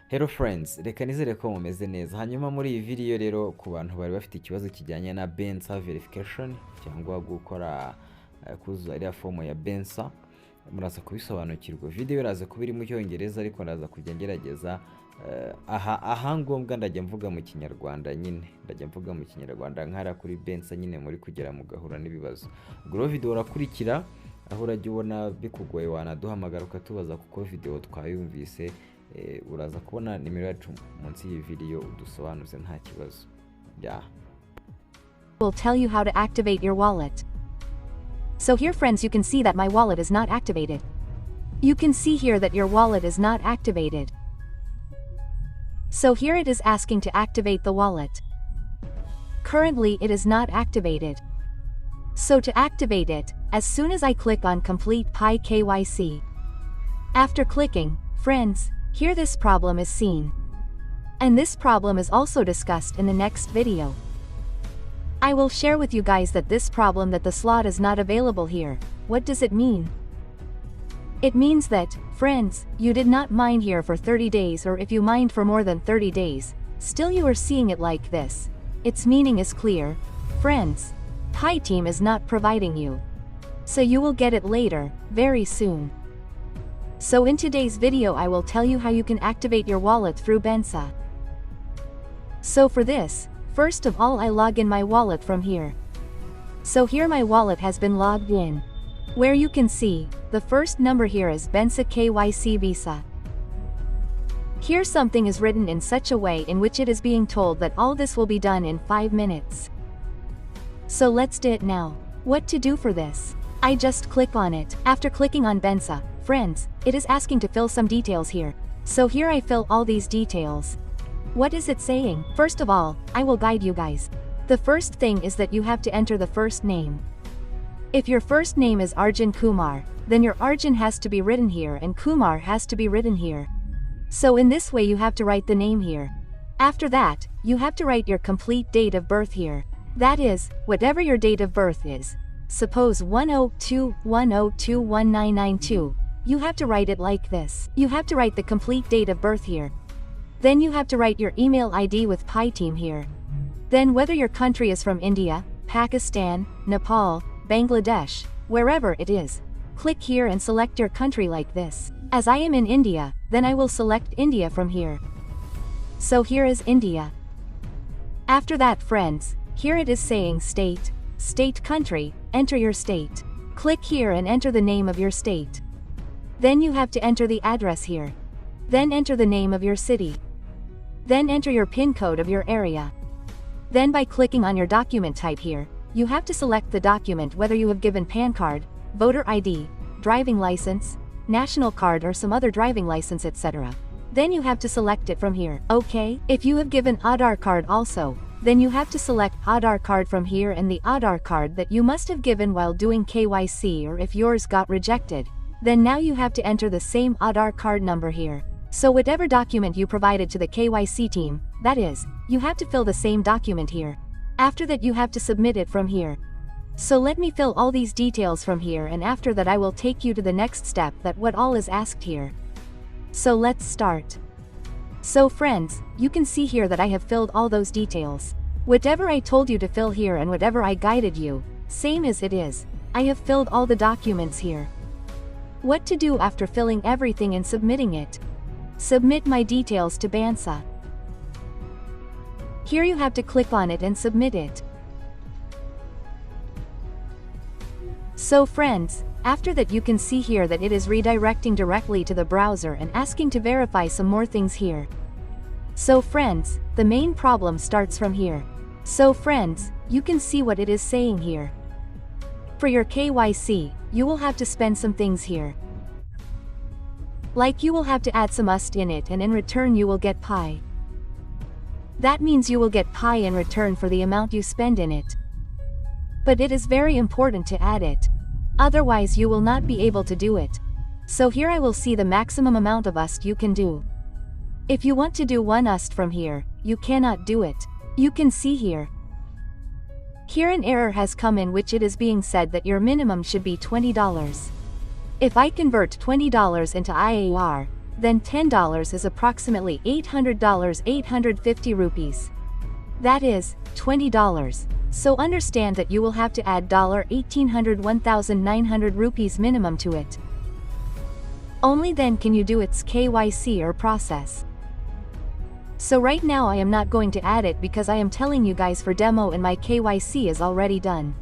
Hello friends, reka nizere ko mumeze neza. Hanyuma muri iyi video rero ku bantu bari bafite ikibazo kijyanye na Banxa verification cyangwa gukora kuzuza iriya fomu ya Banxa, muraza kubisobanukirwa. Video iraza kuba iri mu cyongereza ariko ndaza kujya ngerageza aha ngombwa ndajya mvuga mu kinyarwanda nyine. Ndajya mvuga mu kinyarwanda nkara kuri Banxa nyine muri kugera mu gahura n'ibibazo. Ubwo video urakurikira aho urajya ubona bikugoye wanaduhamagara ukatubaza kuko video twayumvise. Uraza kubona nimero yacu munsi y'iyi video udusobanuze nta kibazo. Will tell you how to activate your wallet. So here friends, you can see that my wallet is not activated. You can see here that your wallet is not activated. So here it is asking to activate the wallet. Currently it is not activated. So to activate it, as soon as I click on Complete Pi KYC. After clicking, friends, here this problem is seen. And this problem is also discussed in the next video. I will share with you guys that this problem that the slot is not available here. What does it mean? It means that, friends, you did not mine here for 30 days, or if you mined for more than 30 days, still you are seeing it like this. Its meaning is clear. Friends, Pi team is not providing you. So you will get it later, very soon. So in today's video I will tell you how you can activate your wallet through Banxa. So for this, first of all I log in my wallet from here. So here my wallet has been logged in. Where you can see, the first number here is Banxa KYC Visa. Here something is written in such a way in which it is being told that all this will be done in 5 minutes. So let's do it now. What to do for this? I just click on it. After clicking on Banxa, friends, it is asking to fill some details here. So here I fill all these details. What is it saying? First of all, I will guide you guys. The first thing is that you have to enter the first name. If your first name is Arjun Kumar, then your Arjun has to be written here and Kumar has to be written here. So in this way you have to write the name here. After that, you have to write your complete date of birth here. That is, whatever your date of birth is. Suppose 102/102/1992. You have to write it like this. You have to write the complete date of birth here. Then you have to write your email ID with Pi team here. Then whether your country is from India, Pakistan, Nepal, Bangladesh, wherever it is. Click here and select your country like this. As I am in India, then I will select India from here. So here is India. After that friends, here it is saying state, country, enter your state. Click here and enter the name of your state. Then you have to enter the address here. Then enter the name of your city. Then enter your PIN code of your area. Then by clicking on your document type here, you have to select the document whether you have given PAN card, voter ID, driving license, national card or some other driving license etc. Then you have to select it from here. Okay, if you have given Aadhaar card also, then you have to select Aadhaar card from here and the Aadhaar card that you must have given while doing KYC, or if yours got rejected, then now you have to enter the same Aadhaar card number here. So whatever document you provided to the KYC team, that is, you have to fill the same document here. After that you have to submit it from here. So let me fill all these details from here, and after that I will take you to the next step, that what all is asked here. So let's start. So friends, you can see here that I have filled all those details. Whatever I told you to fill here and whatever I guided you, same as it is. I have filled all the documents here. What to do after filling everything and submitting it? Submit my details to Banxa. Here you have to click on it and submit it. So friends, after that you can see here that it is redirecting directly to the browser and asking to verify some more things here. So friends, the main problem starts from here. So friends, you can see what it is saying here. For your KYC, you will have to spend some things here. Like you will have to add some UST in it, and in return you will get Pi. That means you will get Pi in return for the amount you spend in it. But it is very important to add it. Otherwise you will not be able to do it. So here I will see the maximum amount of UST you can do. If you want to do 1 UST from here, you cannot do it. You can see here. Here an error has come in which it is being said that your minimum should be $20. If I convert $20 into IAR, then $10 is approximately $800, 850 rupees. That is $20. So understand that you will have to add $1,800, 1,900 rupees minimum to it. Only then can you do its KYC or process. So right now I am not going to add it because I am telling you guys for demo and my KYC is already done.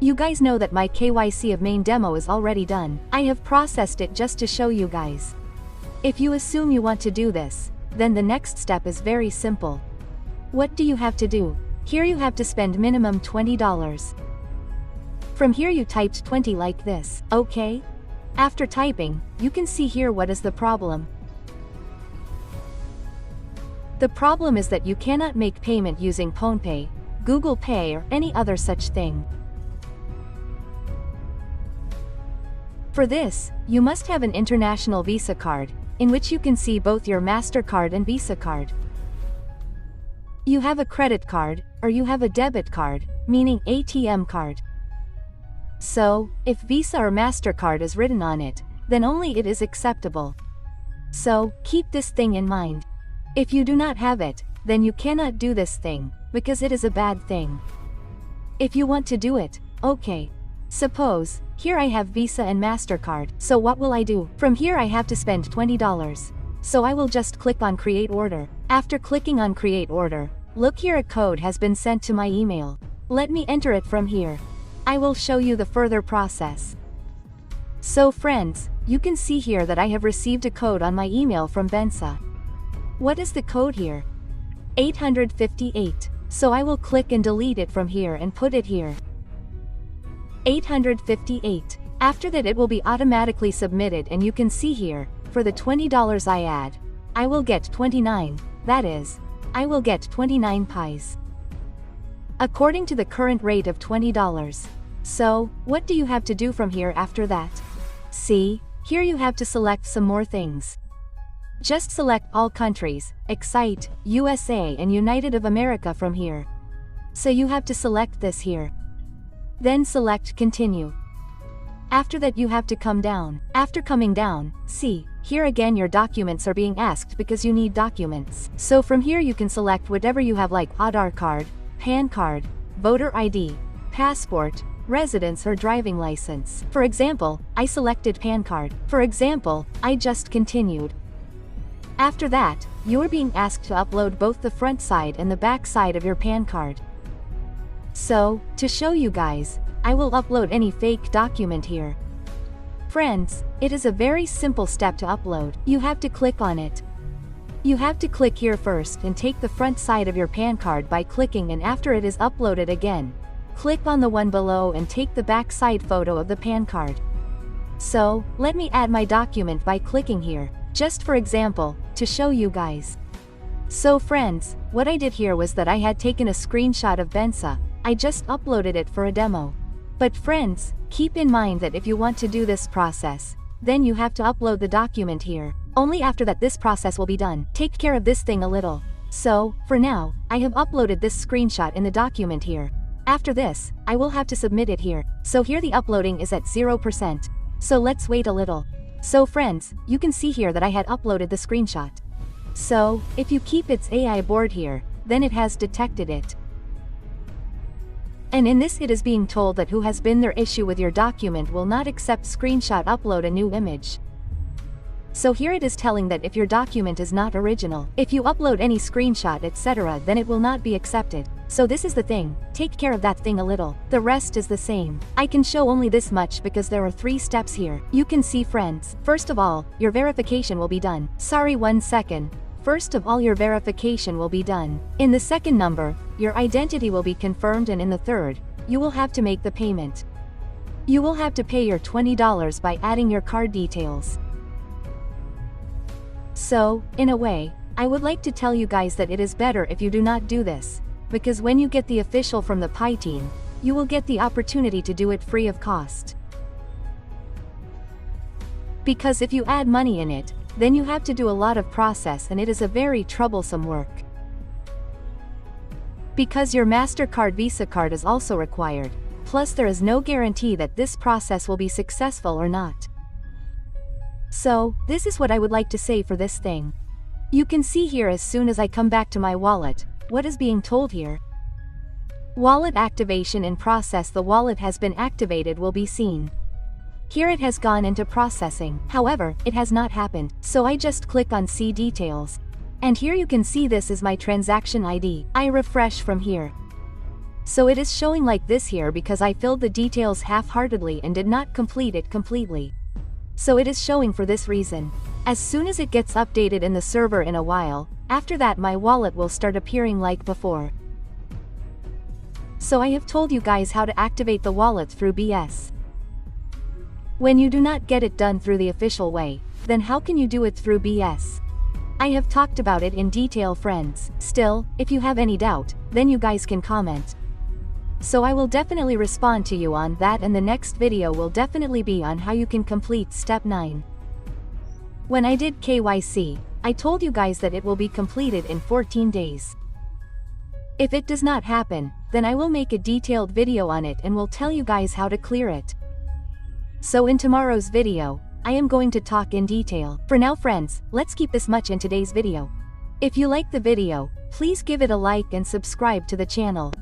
You guys know that my KYC of main demo is already done. I have processed it just to show you guys. If you assume you want to do this, then the next step is very simple. What do you have to do? Here you have to spend minimum $20. From here you typed 20 like this, okay? After typing, you can see here what is the problem. The problem is that you cannot make payment using PhonePe, Google Pay or any other such thing. For this, you must have an international Visa card, in which you can see both your MasterCard and Visa card. You have a credit card, or you have a debit card, meaning ATM card. So, if Visa or MasterCard is written on it, then only it is acceptable. So, keep this thing in mind. If you do not have it, then you cannot do this thing, because it is a bad thing. If you want to do it, okay. Suppose, here I have Visa and MasterCard, so what will I do? From here I have to spend $20. So I will just click on Create Order. After clicking on Create Order, look here, a code has been sent to my email. Let me enter it from here. I will show you the further process. So friends, you can see here that I have received a code on my email from Banxa. What is the code here? 858. So I will click and delete it from here and put it here. 858. After that it will be automatically submitted and you can see here, for the $20 I add, I will get 29, that is, I will get 29 pies. According to the current rate of $20. So, what do you have to do from here after that? See, here you have to select some more things. Just select all countries, Excite, USA and United of America from here. So you have to select this here. Then select Continue. After that you have to come down. After coming down, see, here again your documents are being asked because you need documents. So from here you can select whatever you have like Aadhaar card, PAN card, voter ID, passport, residence or driving license. For example, I selected PAN card. For example, I just continued. After that, you are being asked to upload both the front side and the back side of your PAN card. So, to show you guys, I will upload any fake document here. Friends, it is a very simple step to upload. You have to click on it. You have to click here first and take the front side of your PAN card by clicking, and after it is uploaded again, click on the one below and take the back side photo of the PAN card. So, let me add my document by clicking here, just for example, to show you guys. So friends, what I did here was that I had taken a screenshot of Banxa. I just uploaded it for a demo. But friends, keep in mind that if you want to do this process, then you have to upload the document here. Only after that this process will be done. Take care of this thing a little. So, for now, I have uploaded this screenshot in the document here. After this, I will have to submit it here. So here the uploading is at 0%. So let's wait a little. So friends, you can see here that I had uploaded the screenshot. So, if you keep its AI board here, then it has detected it. And in this it is being told that who has been their issue with your document will not accept screenshot upload a new image. So here it is telling that if your document is not original, if you upload any screenshot etc., then it will not be accepted. So this is the thing, take care of that thing a little. The rest is the same. I can show only this much because there are 3 steps here. You can see friends. First of all, your verification will be done. Sorry, 1 second. First of all, your verification will be done. In the second number, your identity will be confirmed, and in the third, you will have to make the payment. You will have to pay your $20 by adding your card details. So, in a way, I would like to tell you guys that it is better if you do not do this, because when you get the official from the Pi team, you will get the opportunity to do it free of cost. Because if you add money in it, then you have to do a lot of process and it is a very troublesome work. Because your MasterCard Visa card is also required, plus there is no guarantee that this process will be successful or not. So, this is what I would like to say for this thing. You can see here as soon as I come back to my wallet, what is being told here. Wallet activation in process. The wallet has been activated will be seen. Here it has gone into processing, however, it has not happened, so I just click on see details. And here you can see this is my transaction ID. I refresh from here. So it is showing like this here because I filled the details half-heartedly and did not complete it completely. So it is showing for this reason. As soon as it gets updated in the server in a while, after that my wallet will start appearing like before. So I have told you guys how to activate the wallet through BS. When you do not get it done through the official way, then how can you do it through BS? I have talked about it in detail, friends. Still, if you have any doubt, then you guys can comment. So I will definitely respond to you on that, and the next video will definitely be on how you can complete step 9. When I did KYC, I told you guys that it will be completed in 14 days. If it does not happen, then I will make a detailed video on it and will tell you guys how to clear it. So in tomorrow's video, I am going to talk in detail. For now friends, let's keep this much in today's video. If you like the video, please give it a like and subscribe to the channel.